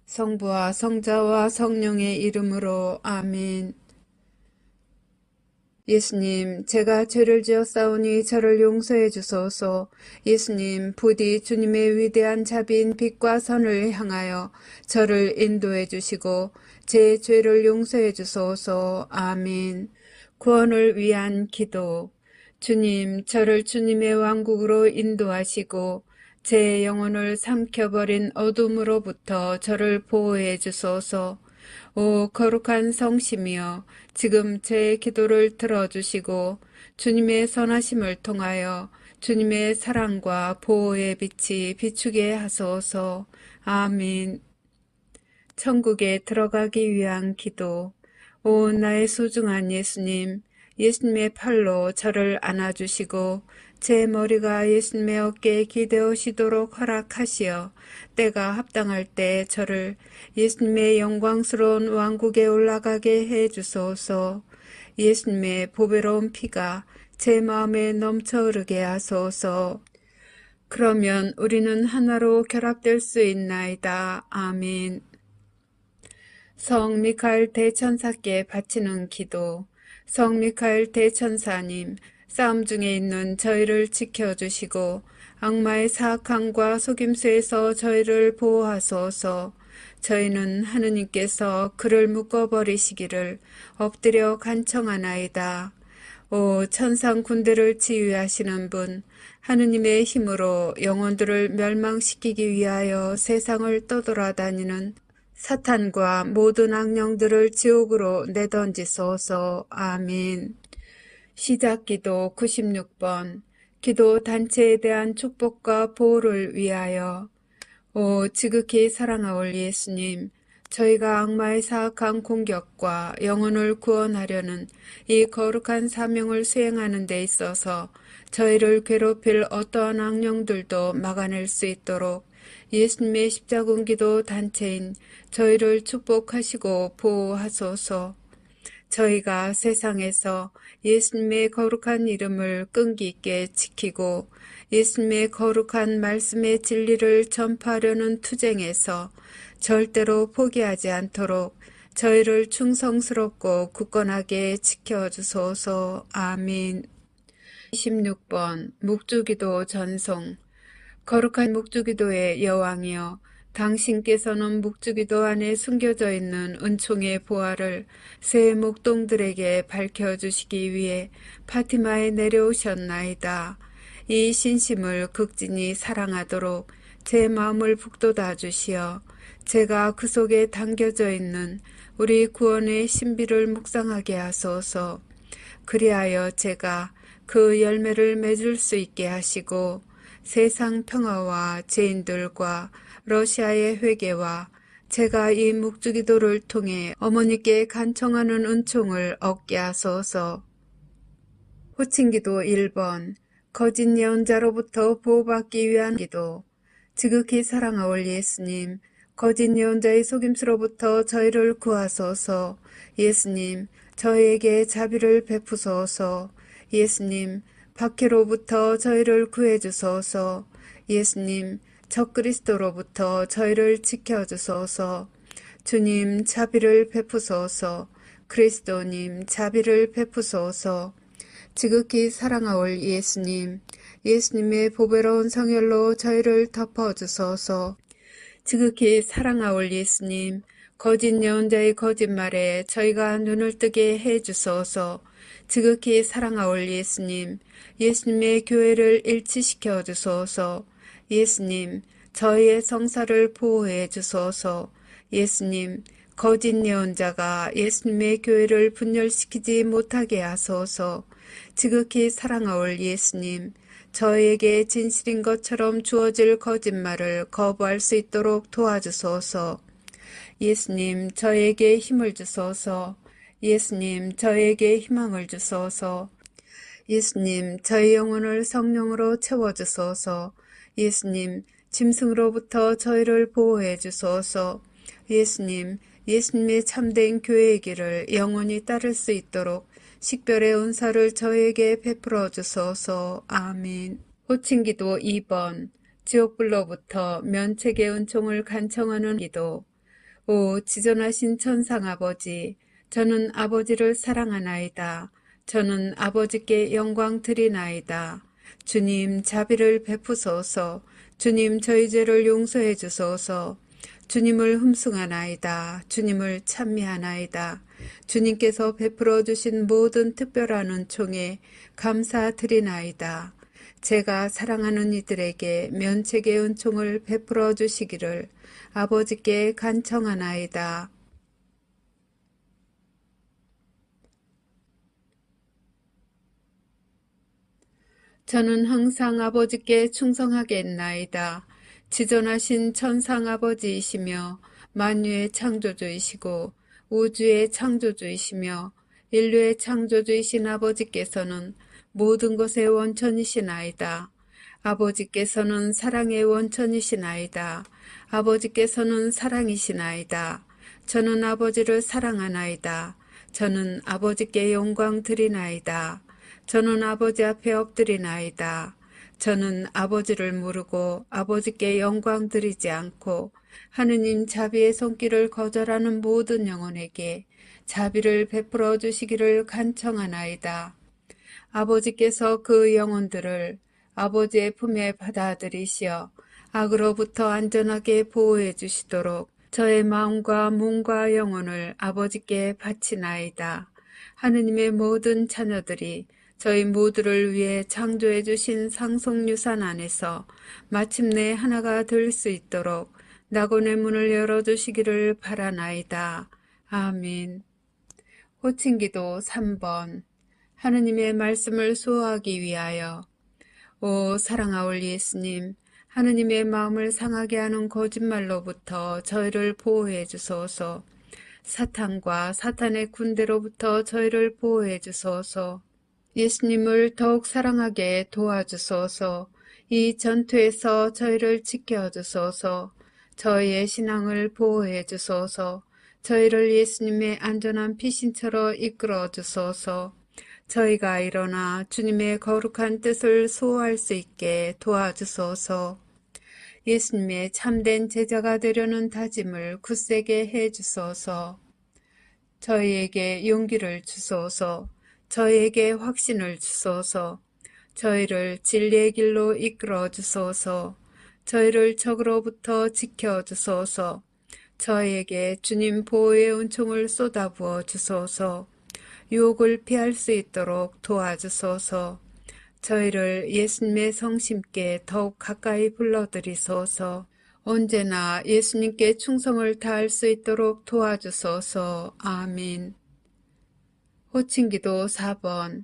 성부와 성자와 성령의 이름으로 아멘. 예수님, 제가 죄를 지었사오니 저를 용서해 주소서. 예수님, 부디 주님의 위대한 자비인 빛과 선을 향하여 저를 인도해 주시고 제 죄를 용서해 주소서. 아멘. 구원을 위한 기도. 주님, 저를 주님의 왕국으로 인도하시고 제 영혼을 삼켜버린 어둠으로부터 저를 보호해 주소서. 오 거룩한 성심이여, 지금 제 기도를 들어주시고 주님의 선하심을 통하여 주님의 사랑과 보호의 빛이 비추게 하소서. 아멘. 천국에 들어가기 위한 기도. 오 나의 소중한 예수님, 예수님의 팔로 저를 안아주시고 제 머리가 예수님의 어깨에 기대어시도록 허락하시어 때가 합당할 때 저를 예수님의 영광스러운 왕국에 올라가게 해주소서. 예수님의 보배로운 피가 제 마음에 넘쳐 흐르게 하소서. 그러면 우리는 하나로 결합될 수 있나이다. 아멘. 성 미카엘 대천사께 바치는 기도. 성 미카엘 대천사님, 싸움 중에 있는 저희를 지켜주시고 악마의 사악함과 속임수에서 저희를 보호하소서. 저희는 하느님께서 그를 묶어버리시기를 엎드려 간청하나이다. 오 천상 군대를 지휘하시는 분, 하느님의 힘으로 영혼들을 멸망시키기 위하여 세상을 떠돌아다니는 사탄과 모든 악령들을 지옥으로 내던지소서. 아멘. 시작기도 96번. 기도 단체에 대한 축복과 보호를 위하여. 오 지극히 사랑하올 예수님, 저희가 악마의 사악한 공격과 영혼을 구원하려는 이 거룩한 사명을 수행하는 데 있어서 저희를 괴롭힐 어떠한 악령들도 막아낼 수 있도록 예수님의 십자군기도 단체인 저희를 축복하시고 보호하소서. 저희가 세상에서 예수님의 거룩한 이름을 끈기 있게 지키고 예수님의 거룩한 말씀의 진리를 전파하려는 투쟁에서 절대로 포기하지 않도록 저희를 충성스럽고 굳건하게 지켜주소서. 아멘. 26번 묵주기도 전송. 거룩한 묵주기도의 여왕이여, 당신께서는 묵주기도 안에 숨겨져 있는 은총의 보화를 새 목동들에게 밝혀주시기 위해 파티마에 내려오셨나이다. 이 신심을 극진히 사랑하도록 제 마음을 북돋아 주시어 제가 그 속에 담겨져 있는 우리 구원의 신비를 묵상하게 하소서. 그리하여 제가 그 열매를 맺을 수 있게 하시고 세상 평화와 죄인들과 러시아의 회개와 제가 이 묵주기도를 통해 어머니께 간청하는 은총을 얻게 하소서. 호칭기도 1번. 거짓 예언자로부터 보호받기 위한 기도. 지극히 사랑하올 예수님, 거짓 예언자의 속임수로부터 저희를 구하소서. 예수님, 저희에게 자비를 베푸소서. 예수님, 박해로부터 저희를 구해주소서. 예수님, 적그리스도로부터 저희를 지켜주소서. 주님, 자비를 베푸소서. 그리스도님, 자비를 베푸소서. 지극히 사랑하올 예수님, 예수님의 보배로운 성혈로 저희를 덮어주소서. 지극히 사랑하올 예수님, 거짓 예언자의 거짓말에 저희가 눈을 뜨게 해주소서. 지극히 사랑하올 예수님, 예수님의 교회를 일치시켜 주소서. 예수님, 저희의 성사를 보호해 주소서. 예수님, 거짓 예언자가 예수님의 교회를 분열시키지 못하게 하소서. 지극히 사랑하올 예수님, 저희에게 진실인 것처럼 주어질 거짓말을 거부할 수 있도록 도와주소서. 예수님, 저에게 힘을 주소서. 예수님, 저에게 희망을 주소서. 예수님, 저희 영혼을 성령으로 채워주소서. 예수님, 짐승으로부터 저희를 보호해 주소서. 예수님, 예수님의 참된 교회의 길을 영원히 따를 수 있도록 식별의 은사를 저에게 베풀어 주소서. 아멘. 호칭기도 2번. 지옥불로부터 면책의 은총을 간청하는 기도. 오 지존하신 천상 아버지, 저는 아버지를 사랑하나이다. 저는 아버지께 영광 드리나이다. 주님 자비를 베푸소서. 주님 저희 죄를 용서해 주소서. 주님을 흠숭하나이다. 주님을 찬미하나이다. 주님께서 베풀어 주신 모든 특별한 은총에 감사드리나이다. 제가 사랑하는 이들에게 면책의 은총을 베풀어 주시기를 아버지께 간청하나이다. 저는 항상 아버지께 충성하겠나이다. 지존하신 천상 아버지이시며 만유의 창조주이시고 우주의 창조주이시며 인류의 창조주이신 아버지께서는 모든 것의 원천이시나이다. 아버지께서는 사랑의 원천이시나이다. 아버지께서는 사랑이시나이다. 저는 아버지를 사랑하나이다. 저는 아버지께 영광 드리나이다. 저는 아버지 앞에 엎드리나이다. 저는 아버지를 모르고 아버지께 영광 드리지 않고 하느님 자비의 손길을 거절하는 모든 영혼에게 자비를 베풀어 주시기를 간청하나이다. 아버지께서 그 영혼들을 아버지의 품에 받아들이시어 악으로부터 안전하게 보호해 주시도록 저의 마음과 몸과 영혼을 아버지께 바치나이다. 하느님의 모든 자녀들이 저희 모두를 위해 창조해 주신 상속유산 안에서 마침내 하나가 될 수 있도록 낙원의 문을 열어주시기를 바라나이다. 아멘. 호칭기도 3번. 하느님의 말씀을 수호하기 위하여. 오 사랑하올 예수님, 하느님의 마음을 상하게 하는 거짓말로부터 저희를 보호해 주소서. 사탄과 사탄의 군대로부터 저희를 보호해 주소서. 예수님을 더욱 사랑하게 도와주소서. 이 전투에서 저희를 지켜주소서. 저희의 신앙을 보호해 주소서. 저희를 예수님의 안전한 피신처로 이끌어 주소서. 저희가 일어나 주님의 거룩한 뜻을 수호할 수 있게 도와주소서. 예수님의 참된 제자가 되려는 다짐을 굳세게 해 주소서. 저희에게 용기를 주소서. 저희에게 확신을 주소서. 저희를 진리의 길로 이끌어 주소서. 저희를 적으로부터 지켜 주소서. 저희에게 주님 보호의 은총을 쏟아부어 주소서. 유혹을 피할 수 있도록 도와주소서. 저희를 예수님의 성심께 더욱 가까이 불러들이소서. 언제나 예수님께 충성을 다할 수 있도록 도와주소서. 아멘. 호칭기도 4번.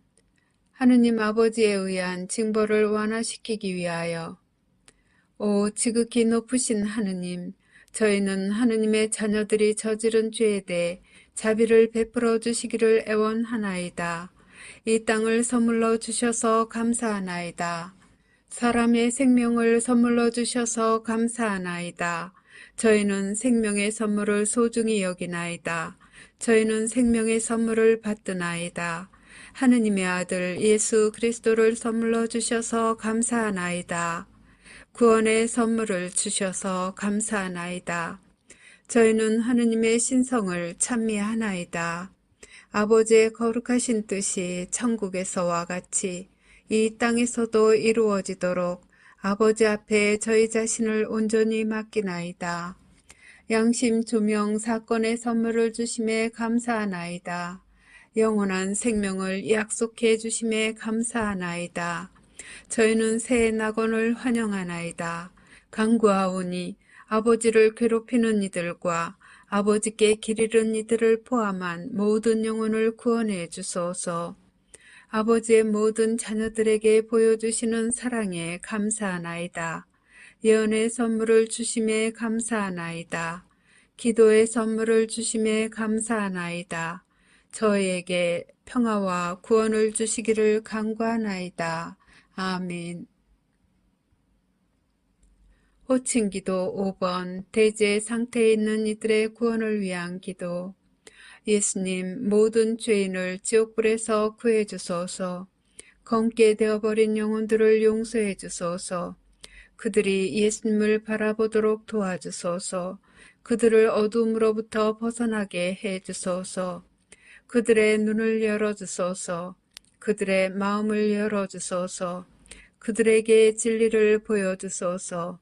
하느님 아버지에 의한 징벌을 완화시키기 위하여. 오 지극히 높으신 하느님, 저희는 하느님의 자녀들이 저지른 죄에 대해 자비를 베풀어 주시기를 애원하나이다. 이 땅을 선물로 주셔서 감사하나이다. 사람의 생명을 선물로 주셔서 감사하나이다. 저희는 생명의 선물을 소중히 여기나이다. 저희는 생명의 선물을 받드나이다. 하느님의 아들 예수 그리스도를 선물로 주셔서 감사하나이다. 구원의 선물을 주셔서 감사하나이다. 저희는 하느님의 신성을 찬미하나이다. 아버지의 거룩하신 뜻이 천국에서와 같이 이 땅에서도 이루어지도록 아버지 앞에 저희 자신을 온전히 맡기나이다. 양심 조명 사건의 선물을 주심에 감사하나이다. 영원한 생명을 약속해 주심에 감사하나이다. 저희는 새 낙원을 환영하나이다. 간구하오니 아버지를 괴롭히는 이들과 아버지께 길 잃은 이들을 포함한 모든 영혼을 구원해 주소서. 아버지의 모든 자녀들에게 보여주시는 사랑에 감사하나이다. 예언의 선물을 주심에 감사하나이다. 기도의 선물을 주심에 감사하나이다. 저희에게 평화와 구원을 주시기를 간구하나이다. 아멘. 호칭기도 5번. 대제 상태에 있는 이들의 구원을 위한 기도. 예수님, 모든 죄인을 지옥불에서 구해 주소서. 검게 되어버린 영혼들을 용서해 주소서. 그들이 예수님을 바라보도록 도와주소서. 그들을 어둠으로부터 벗어나게 해 주소서. 그들의 눈을 열어주소서. 그들의 마음을 열어주소서. 그들에게 진리를 보여주소서.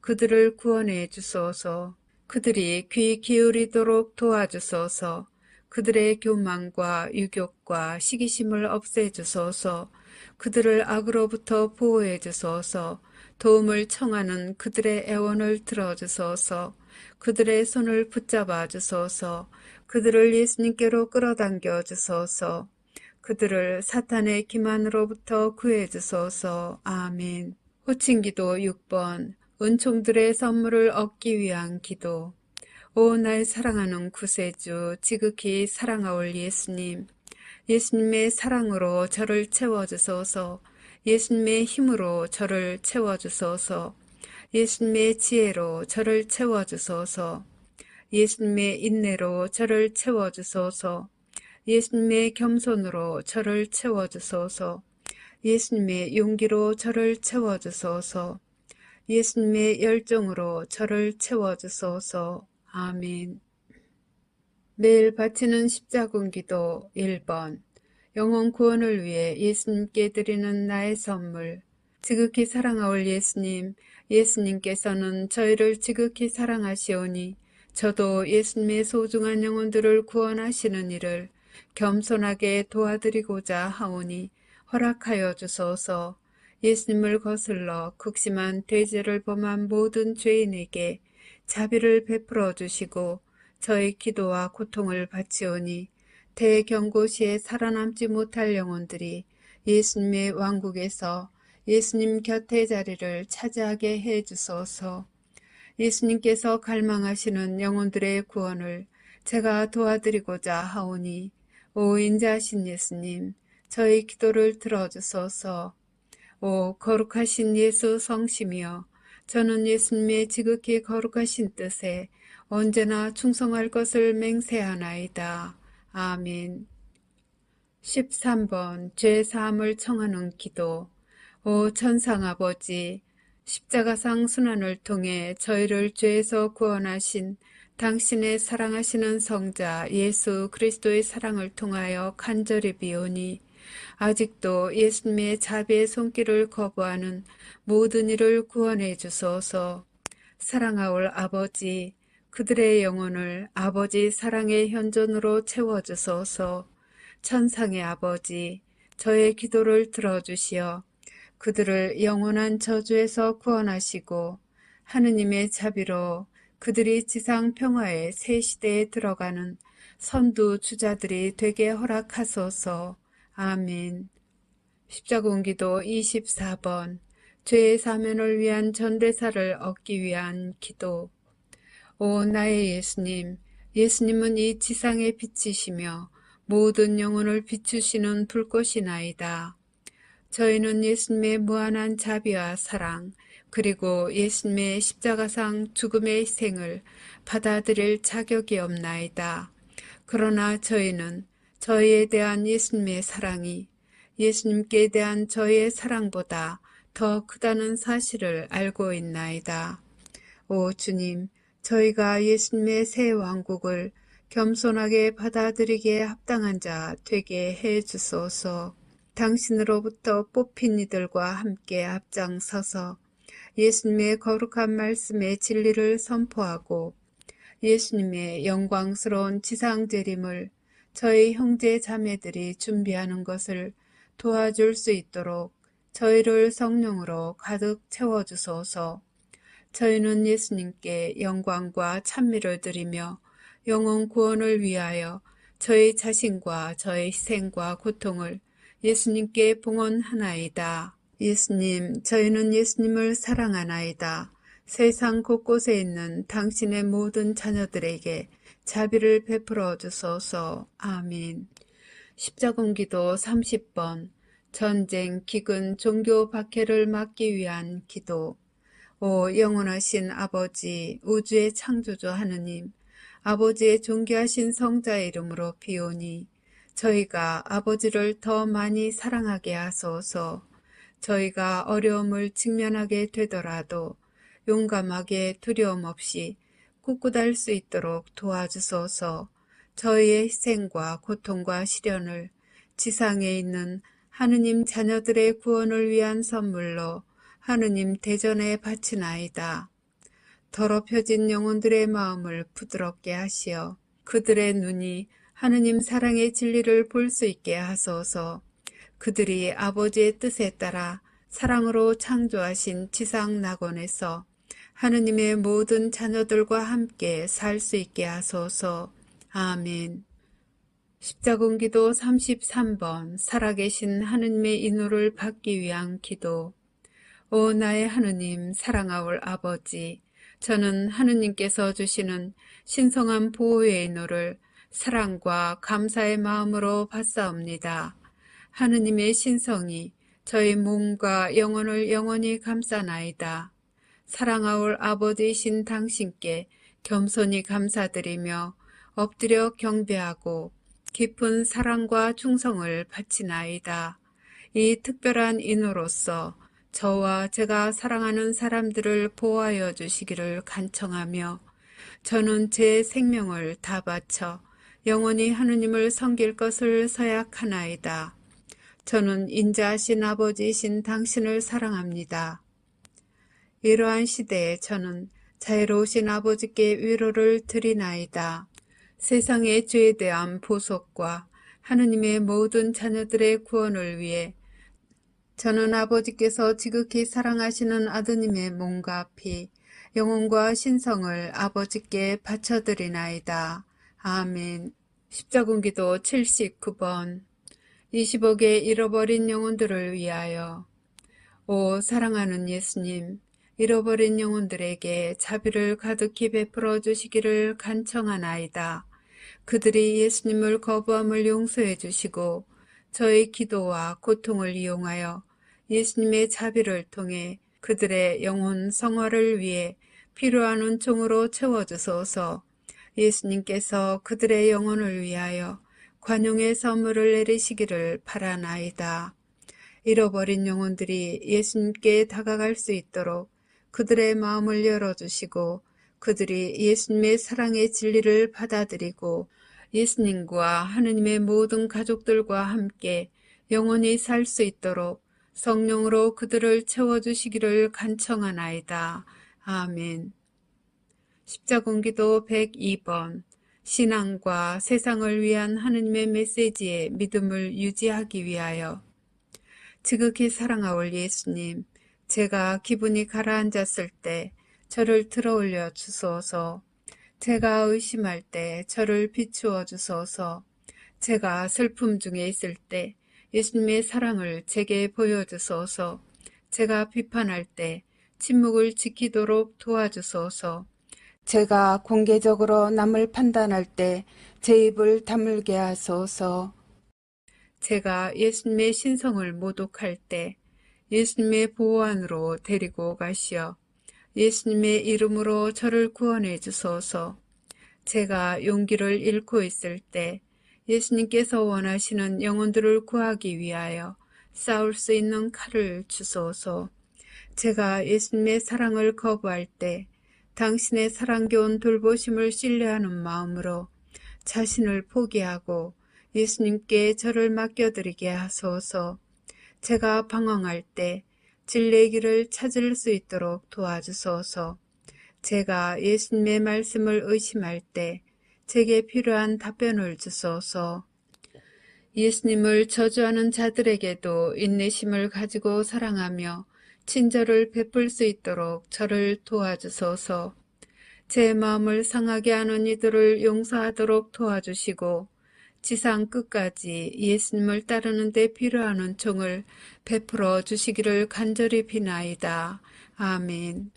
그들을 구원해 주소서. 그들이 귀 기울이도록 도와주소서. 그들의 교만과 유욕과 시기심을 없애주소서. 그들을 악으로부터 보호해 주소서. 도움을 청하는 그들의 애원을 들어주소서. 그들의 손을 붙잡아 주소서. 그들을 예수님께로 끌어당겨 주소서. 그들을 사탄의 기만으로부터 구해 주소서. 아멘. 호칭기도 6번. 은총들의 선물을 얻기 위한 기도. 오, 날 사랑하는 구세주, 지극히 사랑하올 예수님. 예수님의 사랑으로 저를 채워주소서. 예수님의 힘으로 저를 채워주소서. 예수님의 지혜로 저를 채워주소서. 예수님의 인내로 저를 채워주소서. 예수님의 겸손으로 저를 채워주소서. 예수님의 용기로 저를 채워주소서. 예수님의 열정으로 저를 채워주소서. 아멘. 매일 바치는 십자군 기도 1번. 영혼 구원을 위해 예수님께 드리는 나의 선물. 지극히 사랑하올 예수님, 예수님께서는 저희를 지극히 사랑하시오니 저도 예수님의 소중한 영혼들을 구원하시는 일을 겸손하게 도와드리고자 하오니 허락하여 주소서. 예수님을 거슬러 극심한 대죄를 범한 모든 죄인에게 자비를 베풀어 주시고 저의 기도와 고통을 바치오니 대경고시에 살아남지 못할 영혼들이 예수님의 왕국에서 예수님 곁의 자리를 차지하게 해 주소서. 예수님께서 갈망하시는 영혼들의 구원을 제가 도와드리고자 하오니 오 인자하신 예수님, 저의 기도를 들어주소서. 오 거룩하신 예수 성심이여, 저는 예수님의 지극히 거룩하신 뜻에 언제나 충성할 것을 맹세하나이다. 아멘. 13번 죄사함을 청하는 기도. 오 천상아버지, 십자가상 순환을 통해 저희를 죄에서 구원하신 당신의 사랑하시는 성자 예수 그리스도의 사랑을 통하여 간절히 비오니 아직도 예수님의 자비의 손길을 거부하는 모든 이를 구원해 주소서. 사랑하올 아버지, 그들의 영혼을 아버지 사랑의 현존으로 채워주소서. 천상의 아버지, 저의 기도를 들어주시어 그들을 영원한 저주에서 구원하시고 하느님의 자비로 그들이 지상 평화의 새 시대에 들어가는 선두 주자들이 되게 허락하소서. 아멘. 십자군기도 24번. 죄의 사면을 위한 전대사를 얻기 위한 기도. 오 나의 예수님, 예수님은 이 지상의 빛이시며 모든 영혼을 비추시는 불꽃이나이다. 저희는 예수님의 무한한 자비와 사랑, 그리고 예수님의 십자가상 죽음의 희생을 받아들일 자격이 없나이다. 그러나 저희는 저희에 대한 예수님의 사랑이 예수님께 대한 저희의 사랑보다 더 크다는 사실을 알고 있나이다. 오 주님, 저희가 예수님의 새 왕국을 겸손하게 받아들이기에 합당한 자 되게 해 주소서. 당신으로부터 뽑힌 이들과 함께 앞장서서 예수님의 거룩한 말씀의 진리를 선포하고 예수님의 영광스러운 지상재림을 저희 형제 자매들이 준비하는 것을 도와줄 수 있도록 저희를 성령으로 가득 채워주소서. 저희는 예수님께 영광과 찬미를 드리며 영혼 구원을 위하여 저희 자신과 저희 희생과 고통을 예수님께 봉헌하나이다. 예수님, 저희는 예수님을 사랑하나이다. 세상 곳곳에 있는 당신의 모든 자녀들에게 자비를 베풀어 주소서. 아멘. 십자군기도 30번. 전쟁, 기근, 종교 박해를 막기 위한 기도. 오 영원하신 아버지, 우주의 창조주 하느님, 아버지의 존귀하신 성자의 이름으로 비오니 저희가 아버지를 더 많이 사랑하게 하소서. 저희가 어려움을 직면하게 되더라도 용감하게 두려움 없이 굳굳할 수 있도록 도와주소서. 저희의 희생과 고통과 시련을 지상에 있는 하느님 자녀들의 구원을 위한 선물로 하느님 대전에 바치나이다. 더럽혀진 영혼들의 마음을 부드럽게 하시어 그들의 눈이 하느님 사랑의 진리를 볼 수 있게 하소서. 그들이 아버지의 뜻에 따라 사랑으로 창조하신 지상 낙원에서 하느님의 모든 자녀들과 함께 살 수 있게 하소서. 아멘. 십자군기도 33번 살아계신 하느님의 인호를 받기 위한 기도. 오 나의 하느님 사랑하올 아버지, 저는 하느님께서 주시는 신성한 보호의 인호를 사랑과 감사의 마음으로 받사옵니다. 하느님의 신성이 저희 몸과 영혼을 영원히 감싸나이다. 사랑하올 아버지이신 당신께 겸손히 감사드리며 엎드려 경배하고 깊은 사랑과 충성을 바치나이다. 이 특별한 인호로서 저와 제가 사랑하는 사람들을 보호하여 주시기를 간청하며 저는 제 생명을 다 바쳐 영원히 하느님을 섬길 것을 서약하나이다. 저는 인자하신 아버지이신 당신을 사랑합니다. 이러한 시대에 저는 자애로우신 아버지께 위로를 드리나이다. 세상의 죄에 대한 보속과 하느님의 모든 자녀들의 구원을 위해 저는 아버지께서 지극히 사랑하시는 아드님의 몸과 피, 영혼과 신성을 아버지께 바쳐드리나이다. 아멘. 십자군기도 79번 20억의 잃어버린 영혼들을 위하여. 오 사랑하는 예수님, 잃어버린 영혼들에게 자비를 가득히 베풀어 주시기를 간청하나이다. 그들이 예수님을 거부함을 용서해 주시고 저의 기도와 고통을 이용하여 예수님의 자비를 통해 그들의 영혼 성화를 위해 필요한 은총으로 채워주소서. 예수님께서 그들의 영혼을 위하여 관용의 선물을 내리시기를 바라나이다. 잃어버린 영혼들이 예수님께 다가갈 수 있도록 그들의 마음을 열어주시고 그들이 예수님의 사랑의 진리를 받아들이고 예수님과 하느님의 모든 가족들과 함께 영원히 살 수 있도록 성령으로 그들을 채워주시기를 간청하나이다. 아멘. 십자군기도 102번 신앙과 세상을 위한 하느님의 메시지에 믿음을 유지하기 위하여. 지극히 사랑하올 예수님, 제가 기분이 가라앉았을 때 저를 들어올려 주소서. 제가 의심할 때 저를 비추어 주소서. 제가 슬픔 중에 있을 때 예수님의 사랑을 제게 보여주소서. 제가 비판할 때 침묵을 지키도록 도와주소서. 제가 공개적으로 남을 판단할 때 제 입을 다물게 하소서. 제가 예수님의 신성을 모독할 때 예수님의 보호 안으로 데리고 가시어 예수님의 이름으로 저를 구원해 주소서. 제가 용기를 잃고 있을 때 예수님께서 원하시는 영혼들을 구하기 위하여 싸울 수 있는 칼을 주소서. 제가 예수님의 사랑을 거부할 때 당신의 사랑겨운 돌보심을 신뢰하는 마음으로 자신을 포기하고 예수님께 저를 맡겨드리게 하소서. 제가 방황할 때 진리의 길을 찾을 수 있도록 도와주소서. 제가 예수님의 말씀을 의심할 때 제게 필요한 답변을 주소서. 예수님을 저주하는 자들에게도 인내심을 가지고 사랑하며 친절을 베풀 수 있도록 저를 도와주소서. 제 마음을 상하게 하는 이들을 용서하도록 도와주시고 지상 끝까지 예수님을 따르는 데 필요한 은총을 베풀어 주시기를 간절히 비나이다. 아멘.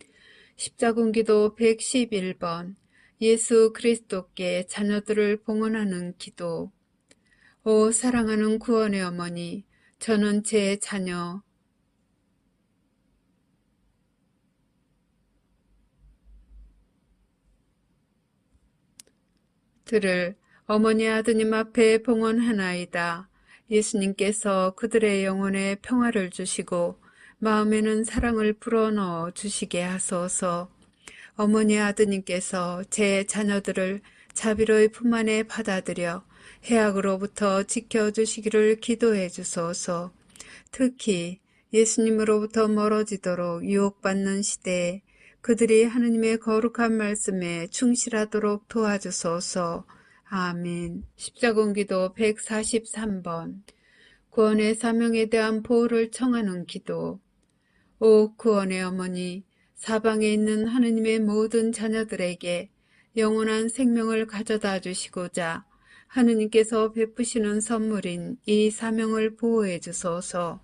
십자군기도 111번 예수 그리스도께 자녀들을 봉헌하는 기도. 오 사랑하는 구원의 어머니, 저는 제 자녀 들을 어머니 아드님 앞에 봉헌하나이다. 예수님께서 그들의 영혼에 평화를 주시고 마음에는 사랑을 불어넣어 주시게 하소서. 어머니 아드님께서 제 자녀들을 자비로이 품 안에 받아들여 해악으로부터 지켜주시기를 기도해 주소서. 특히 예수님으로부터 멀어지도록 유혹받는 시대에 그들이 하느님의 거룩한 말씀에 충실하도록 도와주소서. 아멘. 십자군기도 143번. 구원의 사명에 대한 보호를 청하는 기도. 오 구원의 어머니, 사방에 있는 하느님의 모든 자녀들에게 영원한 생명을 가져다 주시고자 하느님께서 베푸시는 선물인 이 사명을 보호해 주소서.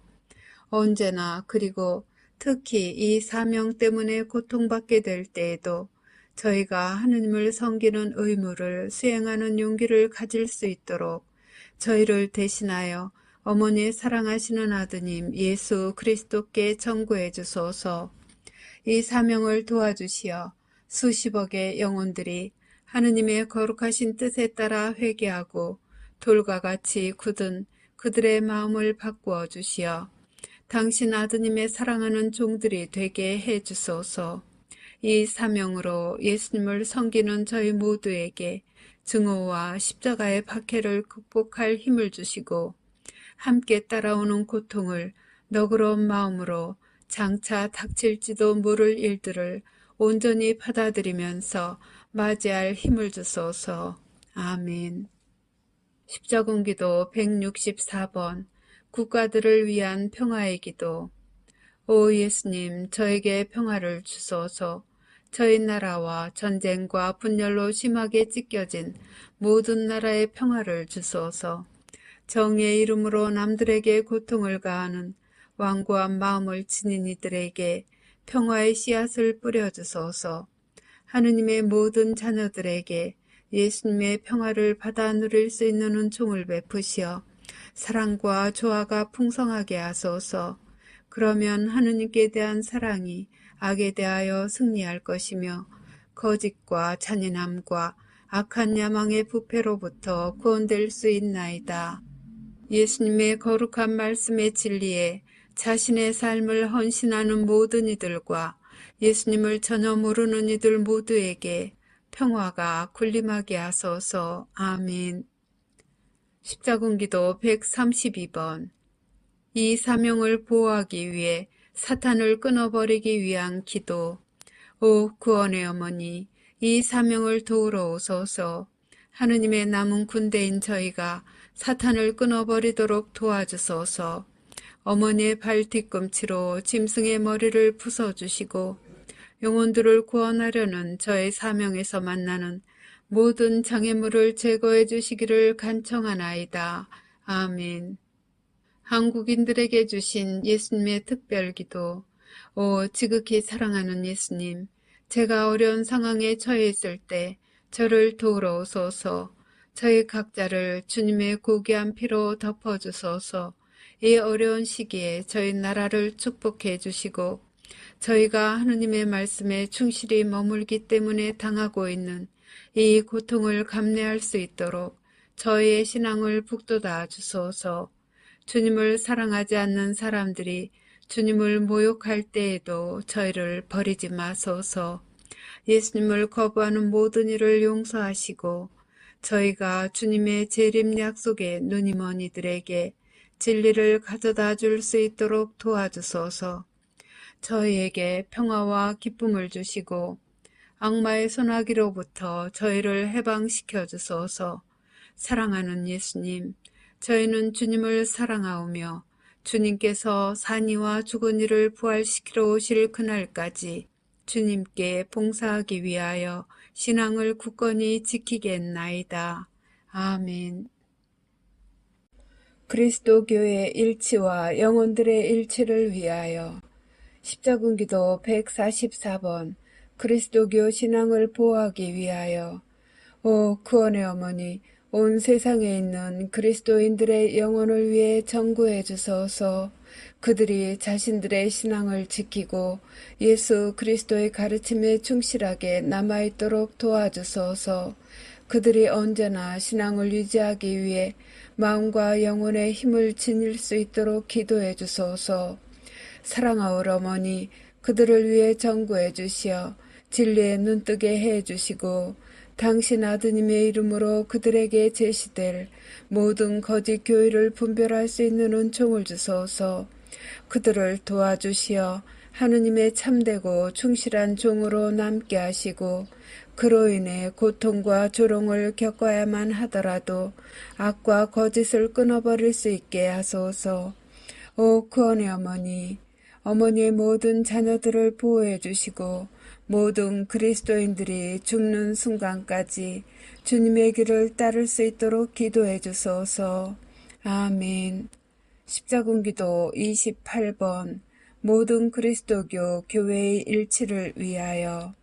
언제나 그리고 특히 이 사명 때문에 고통받게 될 때에도 저희가 하느님을 섬기는 의무를 수행하는 용기를 가질 수 있도록 저희를 대신하여 어머니의 사랑하시는 아드님 예수 그리스도께 전구해 주소서. 이 사명을 도와주시어 수십억의 영혼들이 하느님의 거룩하신 뜻에 따라 회개하고 돌과 같이 굳은 그들의 마음을 바꾸어 주시어 당신 아드님의 사랑하는 종들이 되게 해 주소서. 이 사명으로 예수님을 섬기는 저희 모두에게 증오와 십자가의 박해를 극복할 힘을 주시고 함께 따라오는 고통을 너그러운 마음으로 장차 닥칠지도 모를 일들을 온전히 받아들이면서 맞이할 힘을 주소서. 아멘. 십자군기도 164번. 국가들을 위한 평화의 기도. 오 예수님, 저에게 평화를 주소서. 저희 나라와 전쟁과 분열로 심하게 찢겨진 모든 나라의 평화를 주소서. 정의의 이름으로 남들에게 고통을 가하는 완고한 마음을 지닌 이들에게 평화의 씨앗을 뿌려주소서. 하느님의 모든 자녀들에게 예수님의 평화를 받아 누릴 수 있는 은총을 베푸시어 사랑과 조화가 풍성하게 하소서. 그러면 하느님께 대한 사랑이 악에 대하여 승리할 것이며 거짓과 잔인함과 악한 야망의 부패로부터 구원될 수 있나이다. 예수님의 거룩한 말씀의 진리에 자신의 삶을 헌신하는 모든 이들과 예수님을 전혀 모르는 이들 모두에게 평화가 군림하게 하소서. 아멘. 십자군기도 132번. 이 사명을 보호하기 위해 사탄을 끊어버리기 위한 기도. 오 구원의 어머니, 이 사명을 도우러 오소서. 하느님의 남은 군대인 저희가 사탄을 끊어버리도록 도와주소서. 어머니의 발 뒤꿈치로 짐승의 머리를 부숴주시고 영혼들을 구원하려는 저의 사명에서 만나는 모든 장애물을 제거해 주시기를 간청하나이다. 아멘. 한국인들에게 주신 예수님의 특별기도. 오 지극히 사랑하는 예수님, 제가 어려운 상황에 처해 있을 때 저를 도우러 오소서. 저희 각자를 주님의 고귀한 피로 덮어주소서. 이 어려운 시기에 저희 나라를 축복해 주시고 저희가 하느님의 말씀에 충실히 머물기 때문에 당하고 있는 이 고통을 감내할 수 있도록 저희의 신앙을 북돋아 주소서. 주님을 사랑하지 않는 사람들이 주님을 모욕할 때에도 저희를 버리지 마소서. 예수님을 거부하는 모든 일을 용서하시고 저희가 주님의 재림 약속에 눈이 먼 이들에게 진리를 가져다 줄 수 있도록 도와주소서. 저희에게 평화와 기쁨을 주시고 악마의 손아귀로부터 저희를 해방시켜 주소서. 사랑하는 예수님, 저희는 주님을 사랑하오며 주님께서 산이와 죽은 이를 부활시키러 오실 그날까지 주님께 봉사하기 위하여 신앙을 굳건히 지키겠나이다. 아멘. 그리스도 교회의 일치와 영혼들의 일치를 위하여 십자군기도 144번. 그리스도교 신앙을 보호하기 위하여. 오 구원의 어머니, 온 세상에 있는 그리스도인들의 영혼을 위해 전구해 주소서. 그들이 자신들의 신앙을 지키고 예수 그리스도의 가르침에 충실하게 남아있도록 도와주소서. 그들이 언제나 신앙을 유지하기 위해 마음과 영혼의 힘을 지닐 수 있도록 기도해 주소서. 사랑하올 어머니, 그들을 위해 전구해 주시어 진리에 눈뜨게 해주시고 당신 아드님의 이름으로 그들에게 제시될 모든 거짓 교의를 분별할 수 있는 은총을 주소서. 그들을 도와주시어 하느님의 참되고 충실한 종으로 남게 하시고 그로 인해 고통과 조롱을 겪어야만 하더라도 악과 거짓을 끊어버릴 수 있게 하소서. 오 구원의 어머니, 어머니의 모든 자녀들을 보호해 주시고 모든 그리스도인들이 죽는 순간까지 주님의 길을 따를 수 있도록 기도해 주소서. 아멘. 십자군기도 28번 모든 그리스도교 교회의 일치를 위하여.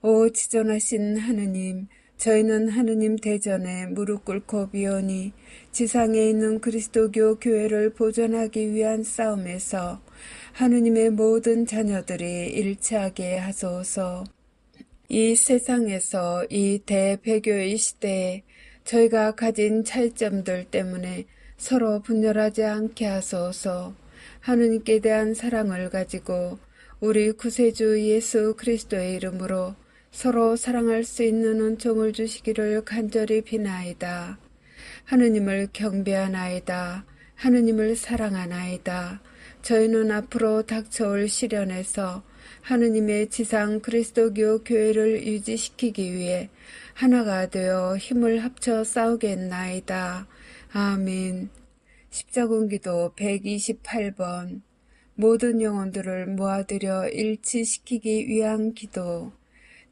오 지존하신 하느님, 저희는 하느님 대전에 무릎 꿇고 비오니 지상에 있는 그리스도교 교회를 보존하기 위한 싸움에서 하느님의 모든 자녀들이 일치하게 하소서. 이 세상에서 이 대배교의 시대에 저희가 가진 차이점들 때문에 서로 분열하지 않게 하소서. 하느님께 대한 사랑을 가지고 우리 구세주 예수 그리스도의 이름으로 서로 사랑할 수 있는 은총을 주시기를 간절히 비나이다. 하느님을 경배하나이다. 하느님을 사랑하나이다. 저희는 앞으로 닥쳐올 시련에서 하느님의 지상 그리스도교 교회를 유지시키기 위해 하나가 되어 힘을 합쳐 싸우겠나이다. 아멘. 십자군기도 128번 모든 영혼들을 모아들여 일치시키기 위한 기도.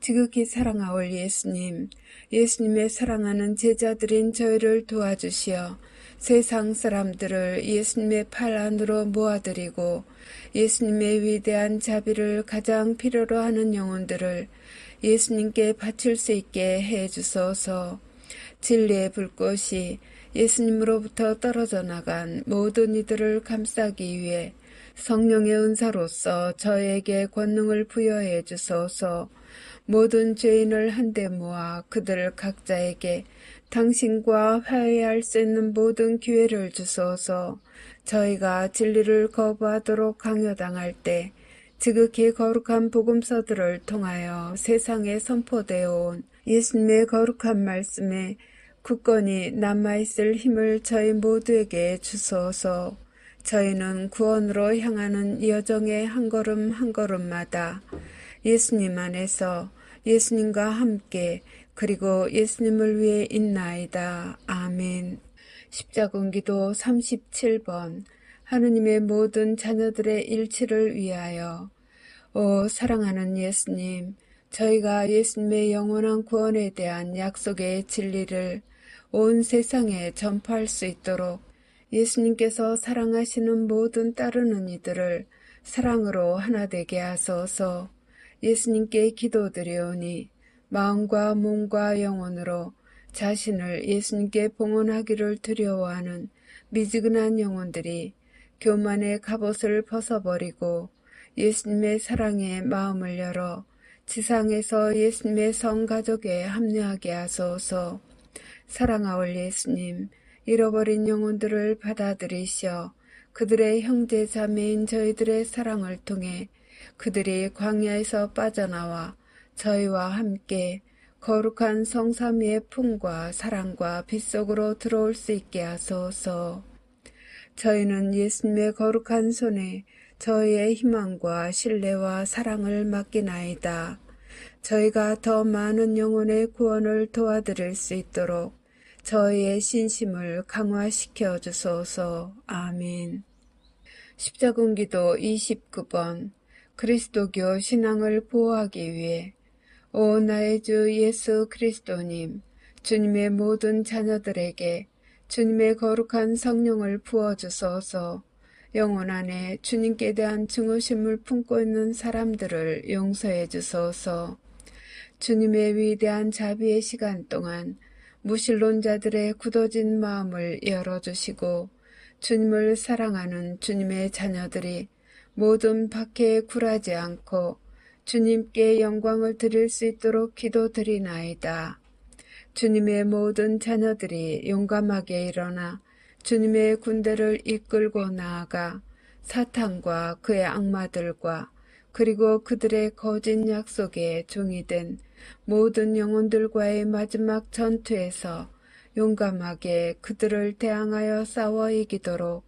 지극히 사랑하올 예수님, 예수님의 사랑하는 제자들인 저희를 도와주시어 세상 사람들을 예수님의 팔 안으로 모아들이고 예수님의 위대한 자비를 가장 필요로 하는 영혼들을 예수님께 바칠 수 있게 해주소서. 진리의 불꽃이 예수님으로부터 떨어져 나간 모든 이들을 감싸기 위해 성령의 은사로서 저에게 권능을 부여해 주소서. 모든 죄인을 한데 모아 그들 각자에게 당신과 화해할 수 있는 모든 기회를 주소서. 저희가 진리를 거부하도록 강요당할 때 지극히 거룩한 복음서들을 통하여 세상에 선포되어 온 예수님의 거룩한 말씀에 굳건히 남아있을 힘을 저희 모두에게 주소서. 저희는 구원으로 향하는 여정의 한 걸음 한 걸음마다 예수님 안에서 예수님과 함께 그리고 예수님을 위해 있나이다. 아멘. 십자군기도 37번 하느님의 모든 자녀들의 일치를 위하여. 오 사랑하는 예수님, 저희가 예수님의 영원한 구원에 대한 약속의 진리를 온 세상에 전파할 수 있도록 예수님께서 사랑하시는 모든 따르는 이들을 사랑으로 하나 되게 하소서. 예수님께 기도드리오니 마음과 몸과 영혼으로 자신을 예수님께 봉헌하기를 두려워하는 미지근한 영혼들이 교만의 갑옷을 벗어버리고 예수님의 사랑에 마음을 열어 지상에서 예수님의 성가족에 합류하게 하소서. 사랑하올 예수님, 잃어버린 영혼들을 받아들이시어 그들의 형제 자매인 저희들의 사랑을 통해 그들이 광야에서 빠져나와 저희와 함께 거룩한 성삼위의 품과 사랑과 빛 속으로 들어올 수 있게 하소서. 저희는 예수님의 거룩한 손에 저희의 희망과 신뢰와 사랑을 맡기나이다. 저희가 더 많은 영혼의 구원을 도와드릴 수 있도록 저희의 신심을 강화시켜 주소서. 아멘. 십자군기도 29번 그리스도교 신앙을 보호하기 위해. 오 나의 주 예수 그리스도님, 주님의 모든 자녀들에게 주님의 거룩한 성령을 부어주소서. 영혼 안에 주님께 대한 증오심을 품고 있는 사람들을 용서해 주소서. 주님의 위대한 자비의 시간 동안 무신론자들의 굳어진 마음을 열어주시고 주님을 사랑하는 주님의 자녀들이 모든 박해에 굴하지 않고 주님께 영광을 드릴 수 있도록 기도드리나이다. 주님의 모든 자녀들이 용감하게 일어나 주님의 군대를 이끌고 나아가 사탄과 그의 악마들과 그리고 그들의 거짓 약속에 종이 된 모든 영혼들과의 마지막 전투에서 용감하게 그들을 대항하여 싸워 이기도록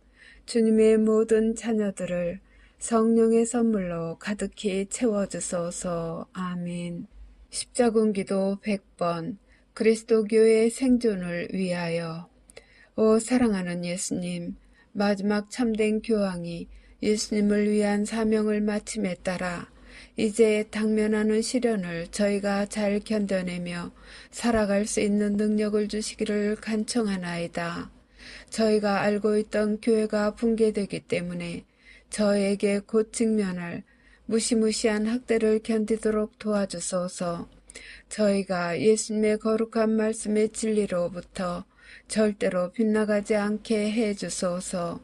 주님의 모든 자녀들을 성령의 선물로 가득히 채워주소서. 아멘. 십자군기도 100번 그리스도교의 생존을 위하여. 오 사랑하는 예수님, 마지막 참된 교황이 예수님을 위한 사명을 마침에 따라 이제 당면하는 시련을 저희가 잘 견뎌내며 살아갈 수 있는 능력을 주시기를 간청하나이다. 저희가 알고 있던 교회가 붕괴되기 때문에 저에게 곧 직면할 무시무시한 학대를 견디도록 도와주소서. 저희가 예수님의 거룩한 말씀의 진리로부터 절대로 빗나가지 않게 해주소서.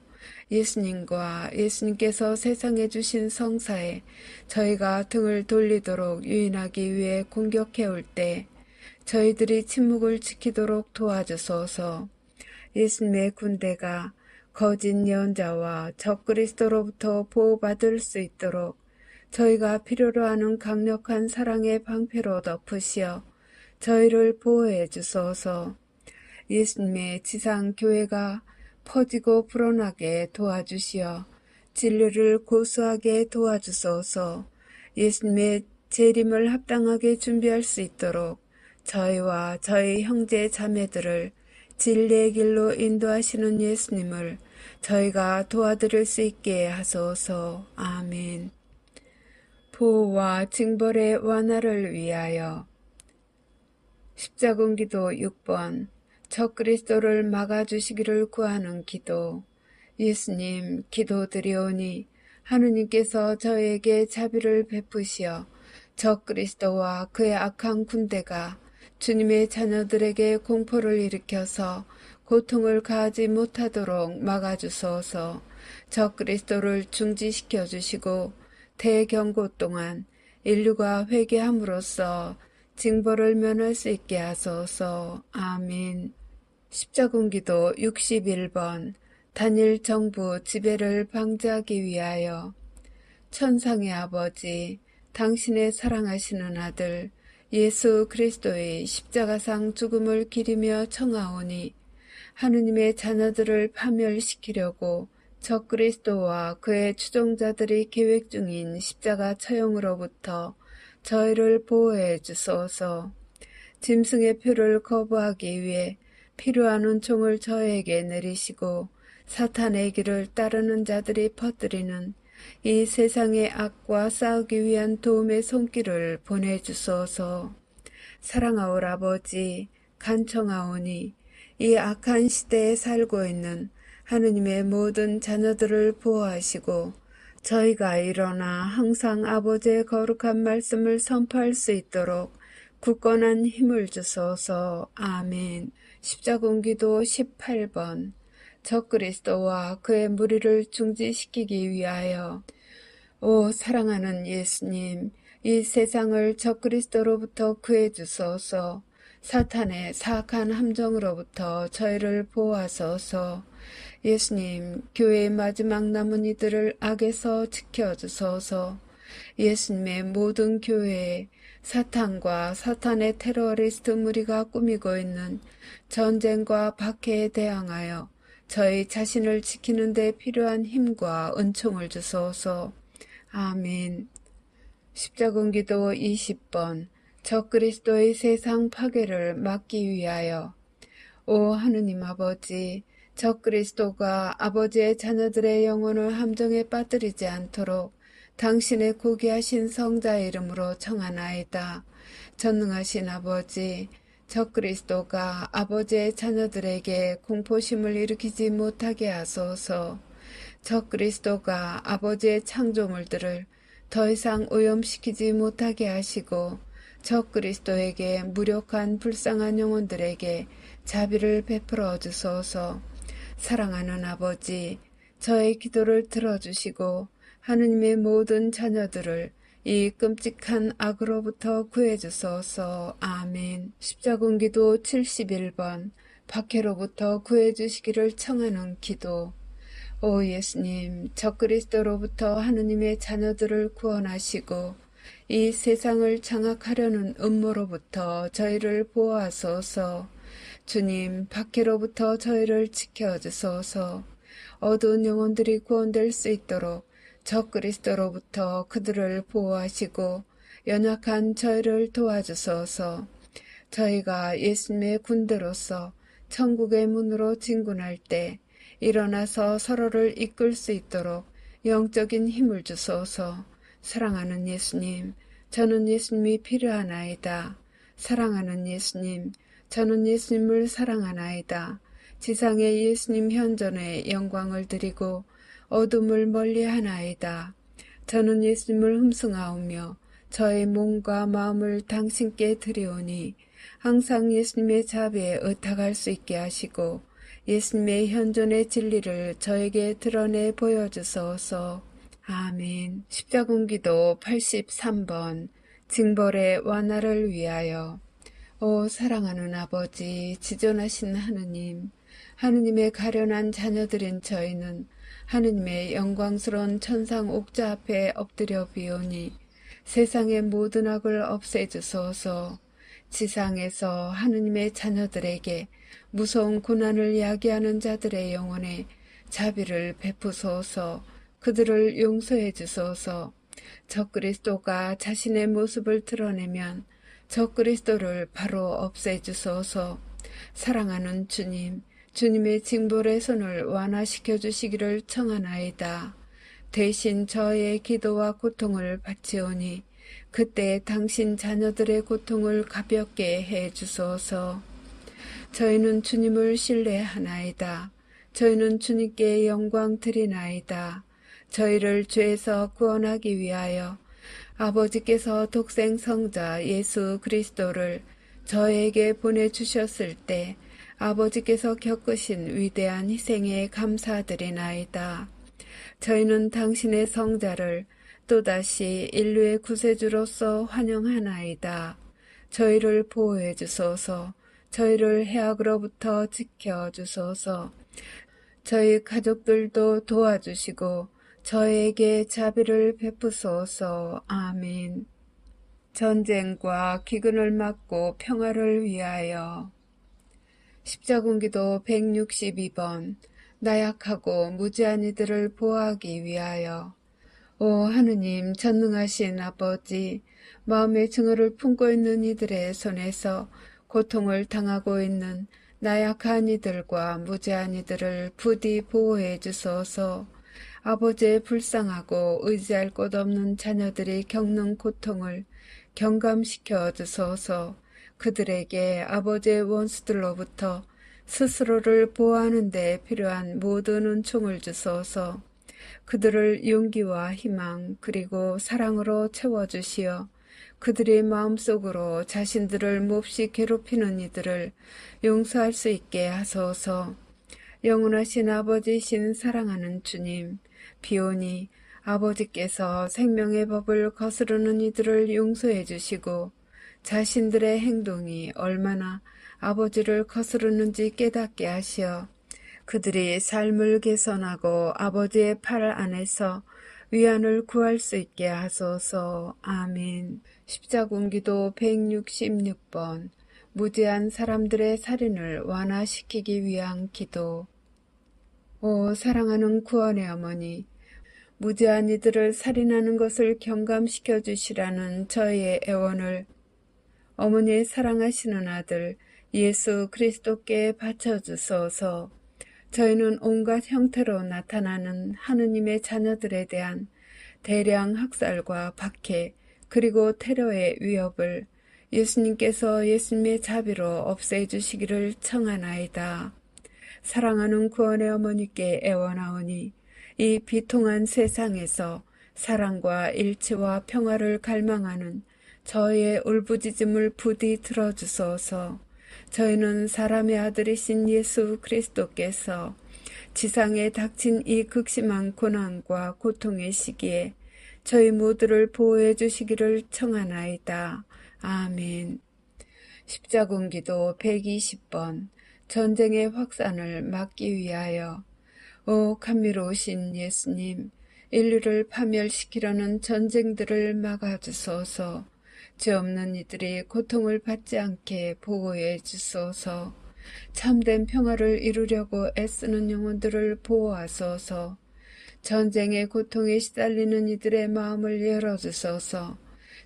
예수님과 예수님께서 세상에 주신 성사에 저희가 등을 돌리도록 유인하기 위해 공격해올 때 저희들이 침묵을 지키도록 도와주소서. 예수님의 군대가 거짓 예언자와 적그리스도로부터 보호받을 수 있도록 저희가 필요로 하는 강력한 사랑의 방패로 덮으시어 저희를 보호해 주소서. 예수님의 지상 교회가 퍼지고 불어나게 도와주시어 진리를 고수하게 도와주소서. 예수님의 재림을 합당하게 준비할 수 있도록 저희와 저희 형제 자매들을 진리의 길로 인도하시는 예수님을 저희가 도와드릴 수 있게 하소서. 아멘. 보호와 징벌의 완화를 위하여. 십자군기도 6번 적그리스도를 막아주시기를 구하는 기도. 예수님, 기도드리오니 하느님께서 저에게 자비를 베푸시어 적그리스도와 그의 악한 군대가 주님의 자녀들에게 공포를 일으켜서 고통을 가하지 못하도록 막아주소서. 적그리스도를 중지시켜 주시고 대경고 동안 인류가 회개함으로써 징벌을 면할 수 있게 하소서. 아멘. 십자군기도 61번 단일 정부 지배를 방지하기 위하여. 천상의 아버지, 당신의 사랑하시는 아들 예수 그리스도의 십자가상 죽음을 기리며 청하오니 하느님의 자녀들을 파멸시키려고 적그리스도와 그의 추종자들이 계획 중인 십자가 처형으로부터 저희를 보호해 주소서. 짐승의 표를 거부하기 위해 필요한 은총을 저에게 내리시고 사탄의 길을 따르는 자들이 퍼뜨리는 이 세상의 악과 싸우기 위한 도움의 손길을 보내주소서. 사랑하올 아버지, 간청하오니 이 악한 시대에 살고 있는 하느님의 모든 자녀들을 보호하시고 저희가 일어나 항상 아버지의 거룩한 말씀을 선포할 수 있도록 굳건한 힘을 주소서. 아멘. 십자군기도 18번 적그리스도와 그의 무리를 중지시키기 위하여. 오 사랑하는 예수님, 이 세상을 적그리스도로부터 구해 주소서. 사탄의 사악한 함정으로부터 저희를 보호하소서. 예수님, 교회의 마지막 남은 이들을 악에서 지켜주소서. 예수님의 모든 교회에 사탄과 사탄의 테러리스트 무리가 꾸미고 있는 전쟁과 박해에 대항하여 저희 자신을 지키는 데 필요한 힘과 은총을 주소서. 아멘. 십자군기도 20번 적그리스도의 세상 파괴를 막기 위하여. 오 하느님 아버지, 적그리스도가 아버지의 자녀들의 영혼을 함정에 빠뜨리지 않도록 당신의 고귀하신 성자의 이름으로 청하나이다. 전능하신 아버지, 적그리스도가 아버지의 자녀들에게 공포심을 일으키지 못하게 하소서. 적그리스도가 아버지의 창조물들을 더 이상 오염시키지 못하게 하시고 적그리스도에게 무력한 불쌍한 영혼들에게 자비를 베풀어 주소서. 사랑하는 아버지, 저의 기도를 들어주시고 하느님의 모든 자녀들을 이 끔찍한 악으로부터 구해주소서. 아멘. 십자군기도 71번 박해로부터 구해주시기를 청하는 기도. 오 예수님, 적그리스도로부터 하느님의 자녀들을 구원하시고 이 세상을 장악하려는 음모로부터 저희를 보호하소서. 주님, 박해로부터 저희를 지켜주소서. 어두운 영혼들이 구원될 수 있도록 적그리스도로부터 그들을 보호하시고 연약한 저희를 도와주소서. 저희가 예수님의 군대로서 천국의 문으로 진군할 때 일어나서 서로를 이끌 수 있도록 영적인 힘을 주소서. 사랑하는 예수님, 저는 예수님이 필요하나이다. 사랑하는 예수님, 저는 예수님을 사랑하나이다. 지상의 예수님 현존에 영광을 드리고 어둠을 멀리하나이다. 저는 예수님을 흠숭하오며 저의 몸과 마음을 당신께 드리오니 항상 예수님의 자비에 의탁할 수 있게 하시고 예수님의 현존의 진리를 저에게 드러내 보여주소서. 아멘. 십자군기도 83번 징벌의 완화를 위하여. 오 사랑하는 아버지, 지존하신 하느님, 하느님의 가련한 자녀들인 저희는 하느님의 영광스러운 천상 옥좌 앞에 엎드려 비오니 세상의 모든 악을 없애주소서. 지상에서 하느님의 자녀들에게 무서운 고난을 야기하는 자들의 영혼에 자비를 베푸소서. 그들을 용서해 주소서. 적그리스도가 자신의 모습을 드러내면 적그리스도를 바로 없애주소서. 사랑하는 주님, 주님의 징벌의 손을 완화시켜 주시기를 청하나이다. 대신 저의 기도와 고통을 바치오니 그때 당신 자녀들의 고통을 가볍게 해 주소서. 저희는 주님을 신뢰하나이다. 저희는 주님께 영광 드리나이다. 저희를 죄에서 구원하기 위하여 아버지께서 독생 성자 예수 그리스도를 저에게 보내주셨을 때 아버지께서 겪으신 위대한 희생에 감사드리나이다. 저희는 당신의 성자를 또다시 인류의 구세주로서 환영하나이다. 저희를 보호해 주소서. 저희를 해악으로부터 지켜주소서. 저희 가족들도 도와주시고 저에게 자비를 베푸소서. 아멘. 전쟁과 기근을 막고 평화를 위하여. 십자군기도 162번 나약하고 무지한 이들을 보호하기 위하여. 오 하느님, 전능하신 아버지, 마음의 증오를 품고 있는 이들의 손에서 고통을 당하고 있는 나약한 이들과 무지한 이들을 부디 보호해 주소서. 아버지의 불쌍하고 의지할 곳 없는 자녀들이 겪는 고통을 경감시켜 주소서. 그들에게 아버지의 원수들로부터 스스로를 보호하는 데 필요한 모든 은총을 주소서. 그들을 용기와 희망 그리고 사랑으로 채워주시어 그들의 마음속으로 자신들을 몹시 괴롭히는 이들을 용서할 수 있게 하소서. 영원하신 아버지신 사랑하는 주님, 비오니 아버지께서 생명의 법을 거스르는 이들을 용서해 주시고 자신들의 행동이 얼마나 아버지를 거스르는지 깨닫게 하시어 그들이 삶을 개선하고 아버지의 팔 안에서 위안을 구할 수 있게 하소서. 아멘. 십자군기도 166번 무지한 사람들의 살인을 완화시키기 위한 기도. 오 사랑하는 구원의 어머니, 무지한 이들을 살인하는 것을 경감시켜 주시라는 저희의 애원을 어머니의 사랑하시는 아들 예수 그리스도께 바쳐주소서. 저희는 온갖 형태로 나타나는 하느님의 자녀들에 대한 대량 학살과 박해 그리고 테러의 위협을 예수님께서 예수님의 자비로 없애주시기를 청하나이다. 사랑하는 구원의 어머니께 애원하오니 이 비통한 세상에서 사랑과 일치와 평화를 갈망하는 저희의 울부짖음을 부디 들어주소서. 저희는 사람의 아들이신 예수 그리스도께서 지상에 닥친 이 극심한 고난과 고통의 시기에 저희 모두를 보호해 주시기를 청하나이다. 아멘. 십자군기도 120번 전쟁의 확산을 막기 위하여. 오 감미로우신 예수님, 인류를 파멸시키려는 전쟁들을 막아주소서. 죄 없는 이들이 고통을 받지 않게 보호해 주소서. 참된 평화를 이루려고 애쓰는 영혼들을 보호하소서. 전쟁의 고통에 시달리는 이들의 마음을 열어주소서.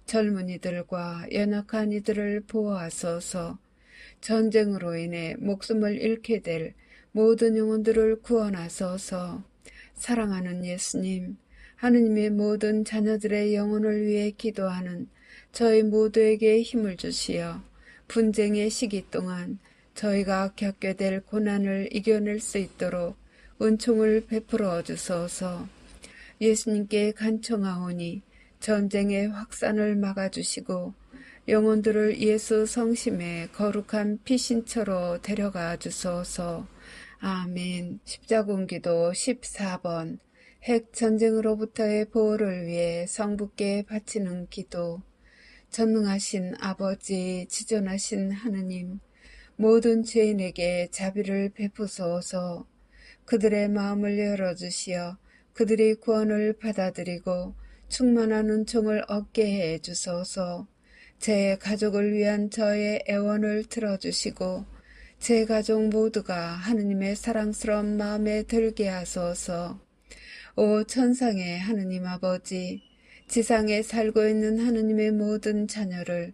젊은이들과 연약한 이들을 보호하소서. 전쟁으로 인해 목숨을 잃게 될 모든 영혼들을 구원하소서. 사랑하는 예수님, 하느님의 모든 자녀들의 영혼을 위해 기도하는 저희 모두에게 힘을 주시어 분쟁의 시기 동안 저희가 겪게 될 고난을 이겨낼 수 있도록 은총을 베풀어 주소서. 예수님께 간청하오니 전쟁의 확산을 막아주시고 영혼들을 예수 성심의 거룩한 피신처로 데려가 주소서. 아멘. 십자군기도 14번 핵 전쟁으로부터의 보호를 위해 성부께 바치는 기도. 전능하신 아버지, 지존하신 하느님, 모든 죄인에게 자비를 베푸소서. 그들의 마음을 열어주시어 그들이 구원을 받아들이고 충만한 은총을 얻게 해 주소서. 제 가족을 위한 저의 애원을 들어주시고 제 가족 모두가 하느님의 사랑스러운 마음에 들게 하소서. 오 천상의 하느님 아버지, 지상에 살고 있는 하느님의 모든 자녀를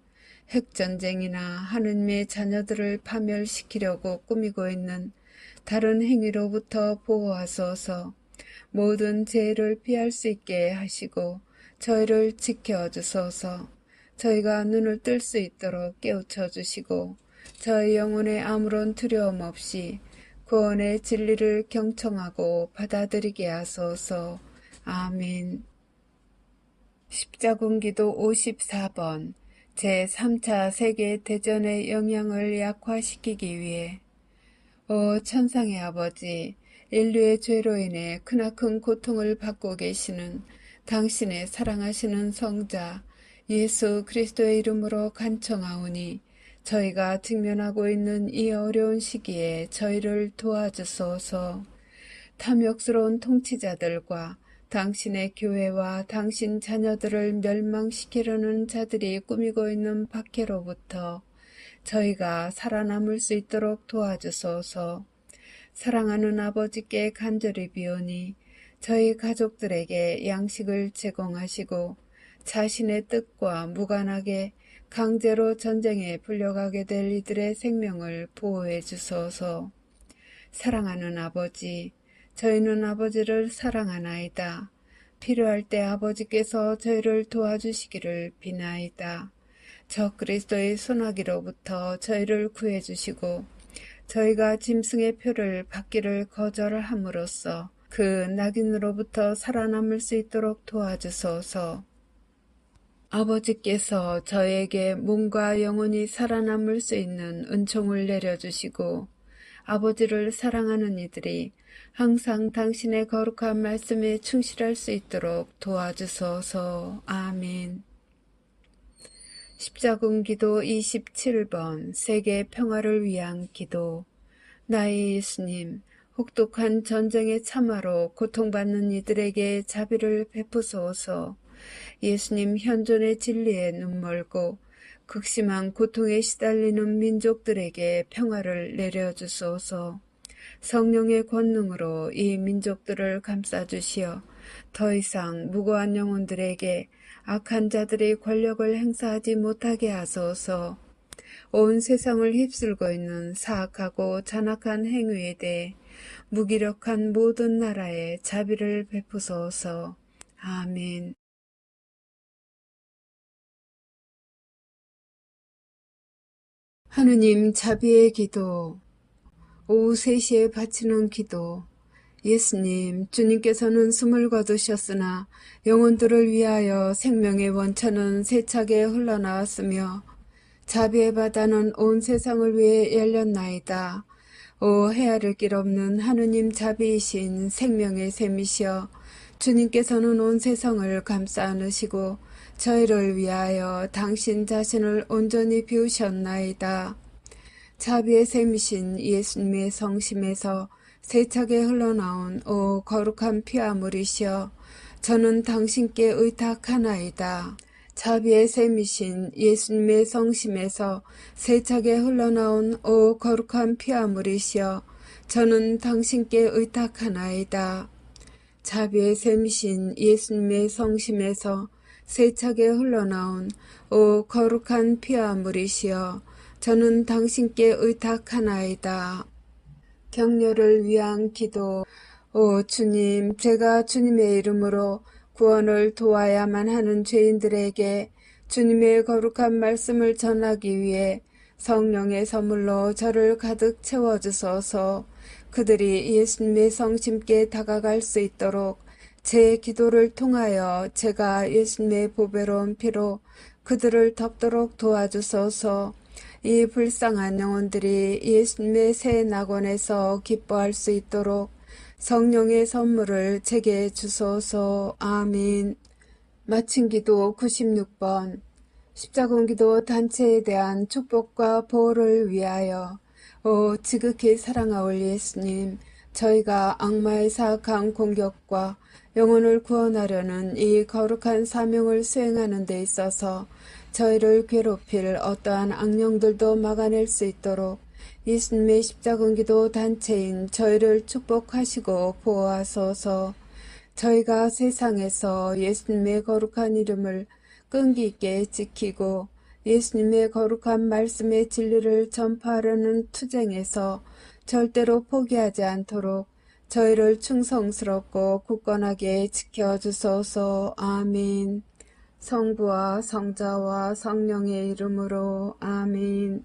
핵전쟁이나 하느님의 자녀들을 파멸시키려고 꾸미고 있는 다른 행위로부터 보호하소서. 모든 죄를 피할 수 있게 하시고 저희를 지켜주소서. 저희가 눈을 뜰 수 있도록 깨우쳐 주시고 저희 영혼에 아무런 두려움 없이 구원의 진리를 경청하고 받아들이게 하소서. 아멘. 십자군기도 54번 제3차 세계대전의 영향을 약화시키기 위해 오 천상의 아버지, 인류의 죄로 인해 크나큰 고통을 받고 계시는 당신의 사랑하시는 성자 예수 그리스도의 이름으로 간청하오니 저희가 직면하고 있는 이 어려운 시기에 저희를 도와주소서. 탐욕스러운 통치자들과 당신의 교회와 당신 자녀들을 멸망시키려는 자들이 꾸미고 있는 박해로부터 저희가 살아남을 수 있도록 도와주소서. 사랑하는 아버지께 간절히 비오니 저희 가족들에게 양식을 제공하시고 자신의 뜻과 무관하게 강제로 전쟁에 불려가게 될 이들의 생명을 보호해 주소서. 사랑하는 아버지, 저희는 아버지를 사랑하나이다. 필요할 때 아버지께서 저희를 도와주시기를 비나이다. 저 그리스도의 소나기로부터 저희를 구해주시고 저희가 짐승의 표를 받기를 거절함으로써 그 낙인으로부터 살아남을 수 있도록 도와주소서. 아버지께서 저에게 몸과 영혼이 살아남을 수 있는 은총을 내려주시고 아버지를 사랑하는 이들이 항상 당신의 거룩한 말씀에 충실할 수 있도록 도와주소서. 아멘. 십자군기도 27번 세계 평화를 위한 기도. 나의 예수님, 혹독한 전쟁의 참화로 고통받는 이들에게 자비를 베푸소서. 예수님 현존의 진리에 눈멀고 극심한 고통에 시달리는 민족들에게 평화를 내려주소서. 성령의 권능으로 이 민족들을 감싸주시어 더 이상 무고한 영혼들에게 악한 자들이 권력을 행사하지 못하게 하소서. 온 세상을 휩쓸고 있는 사악하고 잔악한 행위에 대해 무기력한 모든 나라에 자비를 베푸소서. 아멘. 하느님 자비의 기도. 오후 3시에 바치는 기도. 예수님, 주님께서는 숨을 거두셨으나 영혼들을 위하여 생명의 원천은 세차게 흘러나왔으며 자비의 바다는 온 세상을 위해 열렸나이다. 오 헤아릴 길 없는 하느님 자비이신 생명의 샘이시여, 주님께서는 온 세상을 감싸 안으시고 저희를 위하여 당신 자신을 온전히 비우셨나이다. 자비의 샘이신 예수님의 성심에서 세차게 흘러나온 오 거룩한 피아물이시여 저는 당신께 의탁하나이다. 자비의 샘이신 예수님의 성심에서 세차게 흘러나온 오 거룩한 피아물이시여 저는 당신께 의탁하나이다. 자비의 샘이신 예수님의 성심에서 세차게 흘러나온 오 거룩한 피아물이시여 저는 당신께 의탁하나이다. 격려를 위한 기도. 오 주님, 제가 주님의 이름으로 구원을 도와야만 하는 죄인들에게 주님의 거룩한 말씀을 전하기 위해 성령의 선물로 저를 가득 채워주소서. 그들이 예수님의 성심께 다가갈 수 있도록 제 기도를 통하여 제가 예수님의 보배로운 피로 그들을 덮도록 도와주소서. 이 불쌍한 영혼들이 예수님의 새 낙원에서 기뻐할 수 있도록 성령의 선물을 제게 주소서. 아멘. 마친 기도 96번. 십자군기도 단체에 대한 축복과 보호를 위하여. 오 지극히 사랑하올 예수님, 저희가 악마의 사악한 공격과 영혼을 구원하려는 이 거룩한 사명을 수행하는 데 있어서 저희를 괴롭힐 어떠한 악령들도 막아낼 수 있도록 예수님의 십자군기도 단체인 저희를 축복하시고 보호하소서. 저희가 세상에서 예수님의 거룩한 이름을 끈기 있게 지키고 예수님의 거룩한 말씀의 진리를 전파하려는 투쟁에서 절대로 포기하지 않도록 저희를 충성스럽고 굳건하게 지켜주소서. 아멘. 성부와 성자와 성령의 이름으로 아멘.